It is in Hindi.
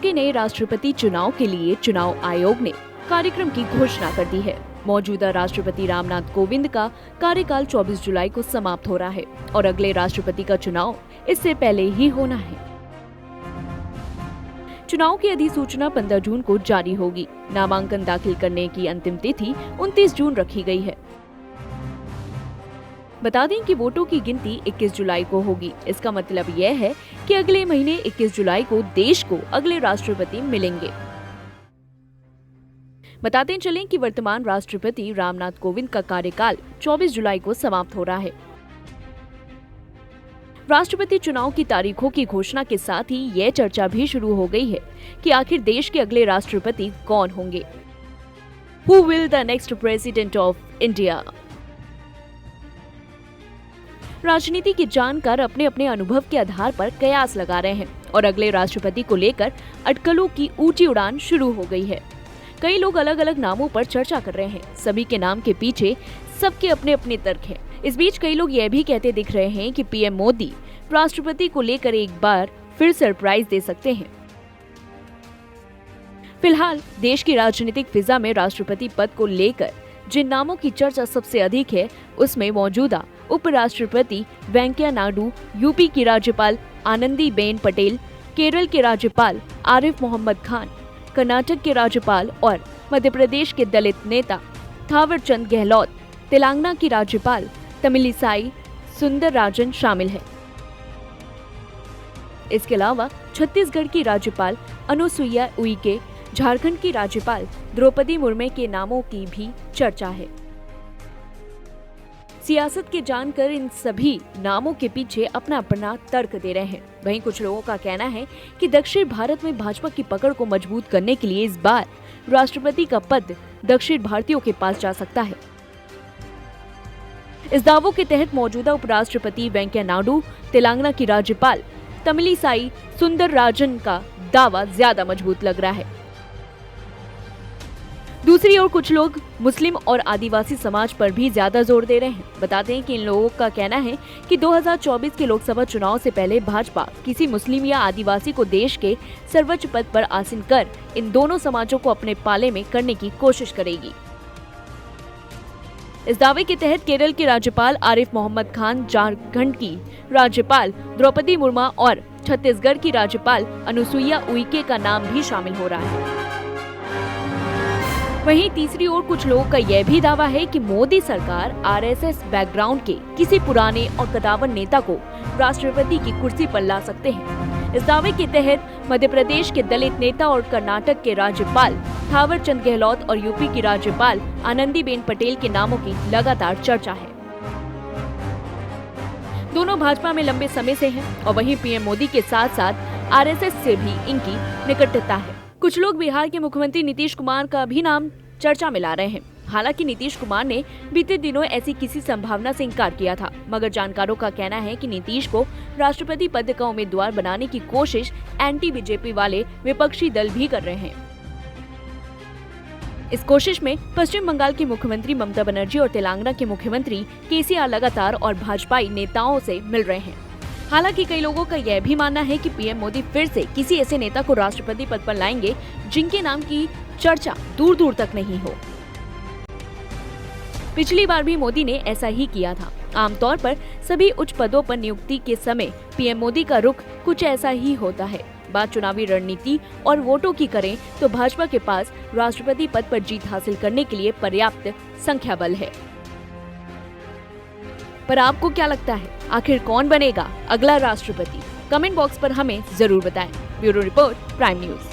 के नए राष्ट्रपति चुनाव के लिए चुनाव आयोग ने कार्यक्रम की घोषणा कर दी है। मौजूदा राष्ट्रपति रामनाथ कोविंद का कार्यकाल 24 जुलाई को समाप्त हो रहा है और अगले राष्ट्रपति का चुनाव इससे पहले ही होना है। चुनाव की अधिसूचना 15 जून को जारी होगी। नामांकन दाखिल करने की अंतिम तिथि 29 जून रखी गई है। बता दें कि वोटों की गिनती 21 जुलाई को होगी। इसका मतलब यह है कि अगले महीने 21 जुलाई को देश को अगले राष्ट्रपति मिलेंगे। बताते चलें कि वर्तमान राष्ट्रपति रामनाथ कोविंद का कार्यकाल 24 जुलाई को समाप्त हो रहा है। राष्ट्रपति चुनाव की तारीखों की घोषणा के साथ ही यह चर्चा भी शुरू हो गई है कि आखिर देश के अगले राष्ट्रपति कौन होंगे। Who will the next president of India? राजनीति के जानकार अपने अपने अनुभव के आधार पर कयास लगा रहे हैं और अगले राष्ट्रपति को लेकर अटकलों की ऊंची उड़ान शुरू हो गई है। कई लोग अलग अलग नामों पर चर्चा कर रहे हैं। सभी के नाम के पीछे सबके अपने अपने तर्क हैं। इस बीच कई लोग यह भी कहते दिख रहे हैं कि पीएम मोदी राष्ट्रपति को लेकर एक बार फिर सरप्राइज दे सकते हैं। फिलहाल देश की राजनीतिक फिजा में राष्ट्रपति पद को लेकर जिन नामों की चर्चा सबसे अधिक है, उसमें मौजूदा उपराष्ट्रपति वेंकैया नायडू, यूपी की राज्यपाल आनंदीबेन पटेल, केरल के राज्यपाल आरिफ मोहम्मद खान, कर्नाटक के राज्यपाल और मध्य प्रदेश के दलित नेता थावरचंद गहलोत, तेलंगाना की राज्यपाल तमिलिसाई सुंदरराजन शामिल है। इसके अलावा छत्तीसगढ़ की राज्यपाल अनुसुईया उइके, झारखंड की राज्यपाल द्रौपदी मुर्मू के नामों की भी चर्चा है। सियासत के जानकर इन सभी नामों के पीछे अपना अपना तर्क दे रहे हैं। वहीं कुछ लोगों का कहना है कि दक्षिण भारत में भाजपा की पकड़ को मजबूत करने के लिए इस बार राष्ट्रपति का पद दक्षिण भारतीयों के पास जा सकता है। इस दावों के तहत मौजूदा उपराष्ट्रपति वेंकैया नायडू, तेलंगाना की राज्यपाल तमिलिसाई सुंदरराजन का दावा ज्यादा मजबूत लग रहा है। दूसरी ओर कुछ लोग मुस्लिम और आदिवासी समाज पर भी ज्यादा जोर दे रहे हैं। बताते हैं कि इन लोगों का कहना है कि 2024 के लोकसभा चुनाव से पहले भाजपा किसी मुस्लिम या आदिवासी को देश के सर्वोच्च पद पर आसीन कर इन दोनों समाजों को अपने पाले में करने की कोशिश करेगी। इस दावे के तहत केरल के राज्यपाल आरिफ मोहम्मद खान, झारखंड की राज्यपाल द्रौपदी मुर्मू और छत्तीसगढ़ की राज्यपाल अनुसुईया उइके का नाम भी शामिल हो रहा है। वहीं तीसरी ओर कुछ लोगों का यह भी दावा है कि मोदी सरकार आरएसएस बैकग्राउंड के किसी पुराने और कद्दावर नेता को राष्ट्रपति की कुर्सी पर ला सकते हैं। इस दावे के तहत मध्य प्रदेश के दलित नेता और कर्नाटक के राज्यपाल थावरचंद गहलोत और यूपी की राज्यपाल आनंदीबेन पटेल के नामों की लगातार चर्चा है। दोनों भाजपा में लंबे समय से हैं और वहीं पीएम मोदी के साथ साथ आरएसएस से भी इनकी निकटता है। कुछ लोग बिहार के मुख्यमंत्री नीतीश कुमार का भी नाम चर्चा में ला रहे हैं। हालांकि नीतीश कुमार ने बीते दिनों ऐसी किसी संभावना से इंकार किया था, मगर जानकारों का कहना है कि नीतीश को राष्ट्रपति पद का उम्मीदवार बनाने की कोशिश एंटी बीजेपी वाले विपक्षी दल भी कर रहे हैं। इस कोशिश में पश्चिम बंगाल की मुख्यमंत्री ममता बनर्जी और तेलंगाना के मुख्यमंत्री केसीआर लगातार और भाजपाई नेताओं से मिल रहे हैं। हालांकि कई लोगों का यह भी मानना है कि पीएम मोदी फिर से किसी ऐसे नेता को राष्ट्रपति पद पर लाएंगे जिनके नाम की चर्चा दूर दूर तक नहीं हो। पिछली बार भी मोदी ने ऐसा ही किया था। आमतौर पर सभी उच्च पदों पर नियुक्ति के समय पीएम मोदी का रुख कुछ ऐसा ही होता है। बात चुनावी रणनीति और वोटों की करें तो भाजपा के पास राष्ट्रपति पद पर जीत हासिल करने के लिए पर्याप्त संख्या बल है। पर आपको क्या लगता है, आखिर कौन बनेगा अगला राष्ट्रपति? कमेंट बॉक्स पर हमें जरूर बताएं। Bureau report, prime news.